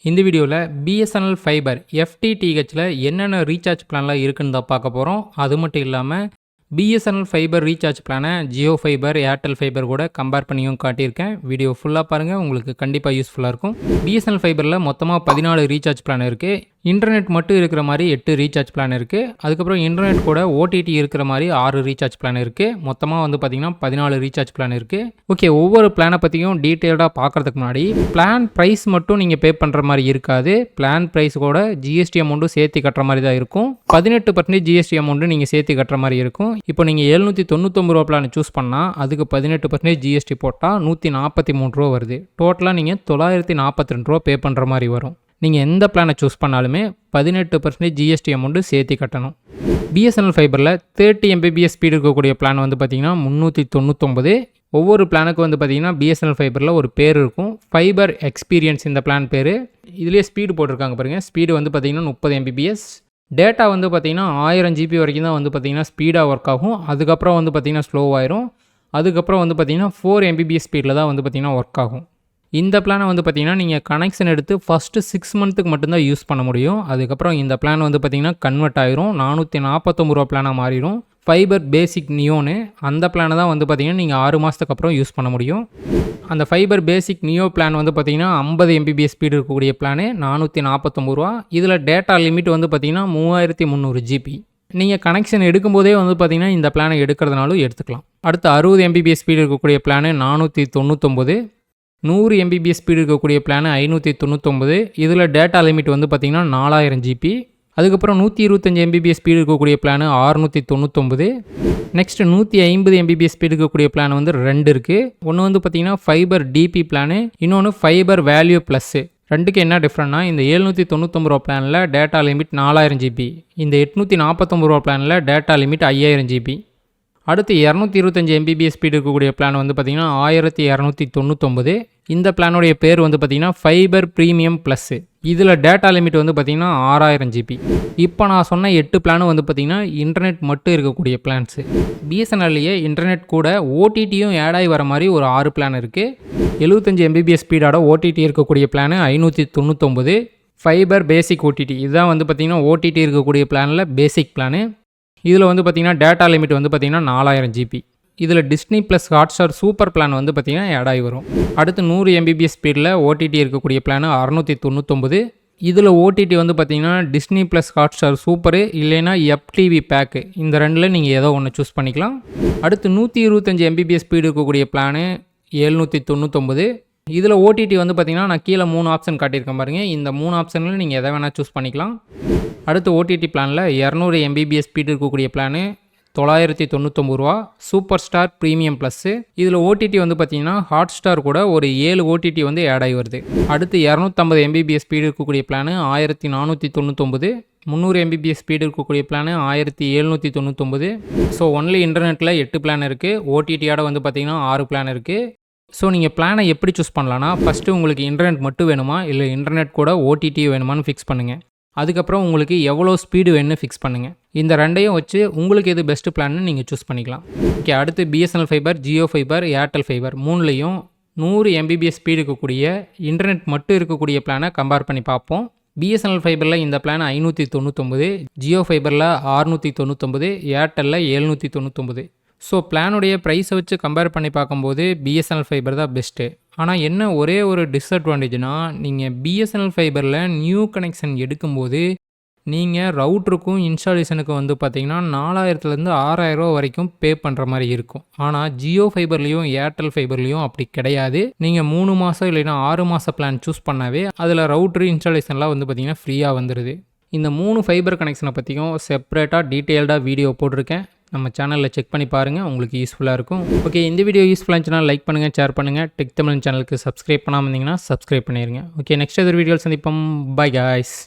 இந்த வீடியோவில் BSNL fibre FTTHல என்னென்ன ரீசார்ஜ் பிளான்லாம் இருக்குன்னு தான் பார்க்க போகிறோம். அது மட்டும் இல்லாமல் பிஎஸ்என்எல் ஃபைபர் ரீசார்ஜ் பிளானை ஜியோ ஃபைபர், ஏர்டெல் ஃபைபர் கூட கம்பேர் பண்ணியும் காட்டியிருக்கேன். வீடியோ ஃபுல்லாக பாருங்கள், உங்களுக்கு கண்டிப்பாக யூஸ்ஃபுல்லாக இருக்கும். பிஎஸ்என்எல் ஃபைபரில் மொத்தமாக 14 ரீசார்ஜ் பிளான் இருக்குது. இன்டர்நெட் மட்டும் இருக்கிற மாதிரி 8 ரீசார்ஜ் பிளான் இருக்குது. அதுக்கப்புறம் இன்டர்நெட் கூட ஓடிடி இருக்கிற மாதிரி 6 ரீசார்ஜ் பிளான் இருக்குது. மொத்தமாக வந்து பார்த்திங்கன்னா 14 ரீசார்ஜ் பிளான் இருக்குது. ஓகே, ஒவ்வொரு பிளானை பற்றியும் டீட்டெயில்டாக பார்க்குறதுக்கு முன்னாடி பிளான் ப்ரைஸ் மட்டும் நீங்கள் பே பண்ணுற மாதிரி இருக்காது. பிளான் ப்ரைஸ் கூட ஜிஎஸ்டி அமௌண்ட்டும் சேர்த்து கட்டுற மாதிரி தான் இருக்கும். 18% ஜிஎஸ்டி அமௌண்ட்டு நீங்கள் சேர்த்து கட்டுற மாதிரி இருக்கும். இப்போ நீங்கள் 799 ரூபா பிளான் சூஸ் பண்ணால் அதுக்கு 18% ஜிஎஸ்டி போட்டால் 143 ரூபா வருது. டோட்டலாக நீங்கள் 942 ரூபா பே பண்ணுற மாதிரி வரும். நீங்கள் எந்த பிளானை சூஸ் பண்ணாலுமே 18% ஜிஎஸ்டி அமௌண்ட்டு சேர்த்து கட்டணும். பிஎஸ்என்எல் ஃபைபரில் 30 Mbps ஸ்பீடு இருக்கக்கூடிய பிளான் வந்து பார்த்திங்கன்னா 399. ஒவ்வொரு பிளானுக்கு வந்து பார்த்திங்கன்னா பிஎஸ்என்எல் ஃபைபரில் ஒரு பேர் இருக்கும். ஃபைபர் எக்ஸ்பீரியன்ஸ் இந்த பிளான் பேர். இதுலேயே ஸ்பீடு போட்டிருக்காங்க பாருங்கள். ஸ்பீடு வந்து பார்த்திங்கன்னா 30 Mbps. டேட்டா வந்து பார்த்திங்கன்னா 1000 GB வரைக்கும் தான் வந்து பார்த்திங்கன்னா ஸ்பீடாக ஒர்க் ஆகும். அதுக்கப்புறம் வந்து பார்த்திங்கன்னா ஸ்லோவாயிரும். அதுக்கப்புறம் வந்து பார்த்திங்கன்னா 4 Mbps ஸ்பீடில் தான் வந்து பார்த்திங்கன்னா ஒர்க் ஆகும். இந்த பிளானை வந்து பார்த்திங்கன்னா நீங்கள் கனெக்ஷன் எடுத்து ஃபஸ்ட்டு 6 மந்த்துக்கு மட்டும்தான் யூஸ் பண்ண முடியும். அதுக்கப்புறம் இந்த பிளான் வந்து பார்த்திங்கன்னா கன்வெர்ட் ஆயிரும். 449 ரூபா பிளானாக மாறிடும். ஃபைபர் பேசிக் நியோன்னு அந்த பிளானை தான் வந்து பார்த்திங்கன்னா நீங்கள் 6 மாதத்துக்கு அப்புறம் யூஸ் பண்ண முடியும். அந்த ஃபைபர் பேசிக் நியோ பிளான் வந்து பார்த்திங்கன்னா 50 Mbps ஸ்பீடு இருக்கக்கூடிய பிளானு 449 ரூபா. இதில் டேட்டா லிமிட் வந்து பார்த்திங்கன்னா 3300 GB. நீங்கள் கனெக்ஷன் எடுக்கும்போதே வந்து பார்த்திங்கன்னா இந்த பிளானை எடுக்கிறதுனாலும் எடுத்துக்கலாம். அடுத்து 60 Mbps ஸ்பீடு இருக்கக்கூடிய பிளானு 499. 100 Mbps ஸ்பீடு இருக்கக்கூடிய பிளானு 599. இதில் டேட்டா லிமிட் வந்து பார்த்திங்கன்னா 4000 GB. அதுக்கப்புறம் 125 Mbps ஸ்பீடு இருக்கக்கூடிய பிளானு 699. நெக்ஸ்ட்டு 150 Mbps ஸ்பீடு இருக்கக்கூடிய பிளான் வந்து 2 இருக்குது. ஒன்று வந்து பார்த்திங்கன்னா ஃபைபர் டிபி பிளானு, இன்னொன்று ஃபைபர் வேல்யூ ப்ளஸ்ஸு. ரெண்டுக்கு என்ன டிஃப்ரெண்ட்னா, இந்த 799 ரூபா பிளானில் டேட்டா லிமிட் 4000 GB. இந்த 849 ரூபா பிளானில் டேட்டா லிமிட் 5000 GB. அடுத்து 225 Mbps ஸ்பீடு இருக்கக்கூடிய பிளான் வந்து பார்த்திங்கன்னா 1299. இந்த பிளானுடைய பேர் வந்து பார்த்திங்கன்னா ஃபைபர் ப்ரீமியம் ப்ளஸ்ஸு. இதில் டேட்டா லிமிட் வந்து பார்த்திங்கன்னா 6000 GB. இப்போ நான் சொன்ன 8 பிளானும் வந்து பார்த்திங்கன்னா இன்டர்நெட் மட்டும் இருக்கக்கூடிய பிளான்ஸு. பிஎஸ்என்எல்லையே இன்டர்நெட் கூட ஓடிடியும் ஆட் ஆகி வர மாதிரி ஒரு 6 பிளான் இருக்குது. 75 Mbps ஸ்பீடோட ஓடிடி இருக்கக்கூடிய பிளானு 599. ஃபைபர் பேசிக் ஓடிடி இதுதான் வந்து பார்த்திங்கன்னா ஓடிடி இருக்கக்கூடிய பிளானில் பேசிக் பிளானு. இதில் வந்து பார்த்திங்கன்னா டேட்டா லிமிட் வந்து பார்த்திங்கன்னா 4000 GB. இதில் Disney plus Hotstar super plan வந்து பார்த்திங்கன்னா ஆட் ஆகி வரும். அடுத்து 100 Mbps ஸ்பீடில் ஓடிடி இருக்கக்கூடிய பிளானு 699. இதில் ஓடிடி வந்து பார்த்திங்கன்னா டிஸ்னி ப்ளஸ் ஹாட்ஸ்டார் சூப்பரு இல்லைன்னா FTV பேக்கு, இந்த ரெண்டில் நீங்கள் ஏதோ ஒன்று சூஸ் பண்ணிக்கலாம். அடுத்து 125 Mbps ஸ்பீடு இருக்கக்கூடிய பிளானு 799. இதில் ஓடிடி வந்து பார்த்திங்கன்னா நான் கீழே 3 ஆப்ஷன் காட்டியிருக்கேன் பாருங்கள். இந்த 3 ஆப்ஷனில் நீங்கள் எதை வேணால் சூஸ் பண்ணிக்கலாம். அடுத்து ஓடிடி பிளானில் 200 Mbps ஸ்பீடு இருக்கக்கூடிய பிளானு 999 ரூபா. Super star premium plus. இதில் ஓடிடி வந்து பார்த்திங்கன்னா ஹாட் ஸ்டார் கூட ஒரு 7 ஓடிடி வந்து ஆட் ஆகி வருது. அடுத்து 250 Mbps ஸ்பீடு இருக்கக்கூடிய பிளானு 1499. 300 Mbps ஸ்பீடு இருக்கக்கூடிய பிளானு 1799. ஸோ ஒன்லி இன்டர்நெட்டில் 8 பிளான் இருக்குது. ஓடிடியோட வந்து பார்த்திங்கன்னா 6 பிளான் இருக்குது. ஸோ நீங்கள் பிளானை எப்படி சூஸ் பண்ணலான்னா, ஃபஸ்ட்டு உங்களுக்கு இன்டர்நெட் மட்டும் வேணுமா இல்லை இன்டர்நெட் கூட ஓடிடி வேணுமான்னு ஃபிக்ஸ் பண்ணுங்கள். அதுக்கப்புறம் உங்களுக்கு எவ்வளோ ஸ்பீடு வேணும்னு ஃபிக்ஸ் பண்ணுங்கள். இந்த ரெண்டையும் வச்சு உங்களுக்கு எது பெஸ்ட்டு பிளான்னு நீங்கள் சூஸ் பண்ணிக்கலாம். ஓகே, அடுத்து BSNL fibre, Jio fibre, Airtel fibre மூணுலேயும் 100 Mbps ஸ்பீடு இருக்கக்கூடிய இன்டர்நெட் மட்டும் இருக்கக்கூடிய பிளானை கம்பேர் பண்ணி பார்ப்போம். பிஎஸ்என்எல் ஃபைபரில் இந்த பிளான் 599, ஜியோ ஃபைபரில் 699, ஏர்டெல்லில் 799. ஸோ பிளானுடைய ப்ரைஸை வச்சு கம்பேர் பண்ணி பார்க்கும்போது பிஎஸ்என்எல் ஃபைபர் தான் பெஸ்ட்டு. ஆனால் என்ன ஒரே ஒரு டிஸ்அட்வான்டேஜ்னால், நீங்கள் பிஎஸ்என்எல் ஃபைபரில் நியூ கனெக்ஷன் எடுக்கும்போது நீங்கள் ரவுட்டருக்கும் இன்ஸ்டாலேஷனுக்கும் வந்து பார்த்திங்கன்னா 4000லேருந்து 6000 ரூபா வரைக்கும் பே பண்ணுற மாதிரி இருக்கும். ஆனால் ஜியோ ஃபைபர்லேயும் ஏர்டெல் ஃபைபர்லேயும் அப்படி கிடையாது. நீங்கள் 3 மாதம் இல்லைன்னா 6 மாத பிளான் சூஸ் பண்ணாவே அதில் ரவுட்ரு இன்ஸ்டாலேஷன்லாம் வந்து பார்த்திங்கன்னா ஃப்ரீயாக வந்துடுது. இந்த 3 ஃபைபர் கனெக்ஷனை பற்றியும் செப்பரேட்டாக டீட்டெயில்டாக வீடியோ போட்டிருக்கேன். நம்ம சேனலில் செக் பண்ணி பாருங்கள், உங்களுக்கு யூஸ்ஃபுல்லாக இருக்கும். ஓகே, இந்த வீடியோ யூஸ்ஃபுல்லாக இருந்துச்சுன்னா லைக் பண்ணுங்கள், ஷேர் பண்ணுங்கள். டெக் தமிழ் சேனலுக்கு சப்ஸ்கிரைப் பண்ணாமல் இருந்தீங்கன்னா சப்ஸ்கிரைப் பண்ணிடுங்க. ஓகே, நெக்ஸ்ட் எதிர் வீடியோவில் சந்திப்போம். By guys.